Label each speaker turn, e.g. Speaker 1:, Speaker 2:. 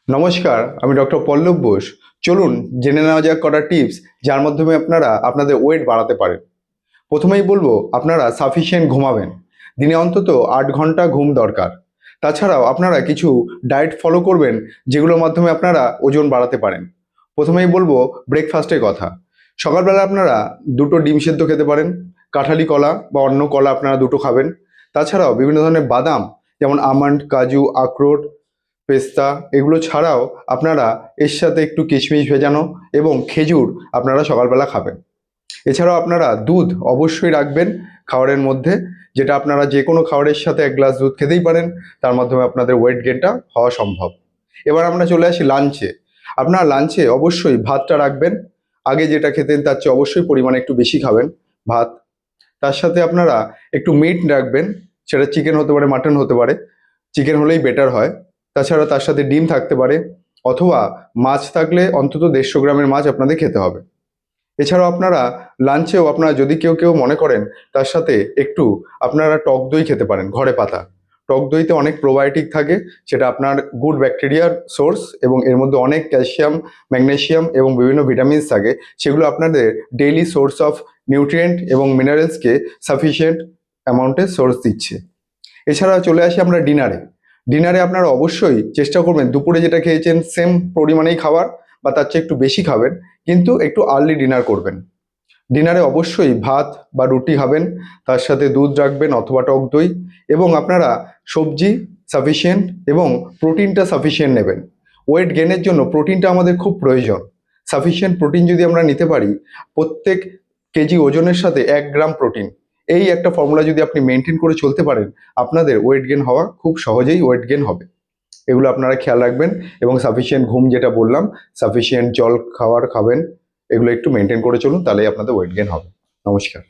Speaker 1: নমস্কার, আমি ডক্টর পল্লব বোস। চলুন জেনে নেওয়া যাক কটা টিপস যার মাধ্যমে আপনারা আপনাদের ওয়েট বাড়াতে পারেন। প্রথমেই বলবো আপনারা সাফিসিয়েন্ট ঘুমাবেন। দিনে অন্তত 8 ঘন্টা ঘুম দরকার। তাছাড়াও আপনারা কিছু ডায়েট ফলো করবেন যেগুলোর মাধ্যমে আপনারা ওজন বাড়াতে পারেন। প্রথমেই বলবো ব্রেকফাস্টের কথা। সকালবেলা আপনারা দুটো ডিম সেদ্ধ খেতে পারেন, কাঁঠালি কলা বা অন্য কলা আপনারা দুটো খাবেন। তাছাড়াও বিভিন্ন ধরনের বাদাম যেমন আমন্ড, কাজু, আখরোট, পেস্তা এগুলো ছাড়াও আপনারা এর সাথে একটু কিশমিশ ভেজানো এবং খেজুর আপনারা সকালবেলা খাবেন। এছাড়াও আপনারা দুধ অবশ্যই রাখবেন খাবারের মধ্যে, যেটা আপনারা যে কোনো খাবারের সাথে 1 গ্লাস দুধ খেতেই পারেন। তার মাধ্যমে আপনাদের ওয়েট গেনটা হওয়া সম্ভব। এবার আমরা চলে আসি লাঞ্চে। আপনারা লাঞ্চে অবশ্যই ভাতটা রাখবেন। আগে যেটা খেতেন তার চেয়ে অবশ্যই পরিমাণে একটু বেশি খাবেন ভাত। তার সাথে আপনারা একটু মিট রাখবেন, সেটা চিকেন হতে পারে, মাটন হতে পারে। চিকেন হলেই বেটার হয়। তাছাড়া তার সাথে ডিম থাকতে পারে, অথবা মাছ থাকলে অন্তত 150 গ্রামের মাছ আপনাদের খেতে হবে। এছাড়াও আপনারা লাঞ্চেও আপনারা যদি কেউ মনে করেন তার সাথে একটু আপনারা টক দই খেতে পারেন ঘরে পাতা। টক দইতে অনেক প্রোবায়োটিক থাকে, সেটা আপনার গুড ব্যাকটেরিয়ার সোর্স এবং এর মধ্যে অনেক ক্যালসিয়াম, ম্যাগনেসিয়াম এবং বিভিন্ন ভিটামিনস থাকে। সেগুলো আপনাদের ডেইলি সোর্স অফ নিউট্রিয়েন্ট এবং মিনারেলসকে সাফিসিয়েন্ট অ্যামাউন্টে সোর্স দিচ্ছে। এছাড়া চলে আসি আমরা ডিনারে। ডিনারে আপনারা অবশ্যই চেষ্টা করবেন দুপুরে যেটা খেয়েছেন সেম পরিমাণেই খাওয়ার বা তার চেয়ে একটু বেশি খাবেন, কিন্তু একটু আর্লি ডিনার করবেন। ডিনারে অবশ্যই ভাত বা রুটি খাবেন, তার সাথে দুধ রাখবেন অথবা টক দই, এবং আপনারা সবজি সাফিসিয়েন্ট এবং প্রোটিনটা সাফিসিয়েন্ট নেবেন। ওয়েট গেনের জন্য প্রোটিনটা আমাদের খুব প্রয়োজন। সাফিসিয়েন্ট প্রোটিন যদি আমরা নিতে পারি, প্রত্যেক কেজি ওজনের সাথে 1 গ্রাম প্রোটিন, এই একটা ফর্মুলা যদি আপনি মেনটেন করে চলতে পারেন, আপনাদের ওয়েট গেন হওয়া খুব সহজেই ওয়েট গেন হবে। এগুলো আপনারা খেয়াল রাখবেন এবং সাফিসিয়েন্ট ঘুম যেটা বললাম, সাফিসিয়েন্ট জল খাবার খাবেন, এগুলো একটু মেনটেন করে চলুন, তাহলেই আপনাদের ওয়েট গেন হবে। নমস্কার।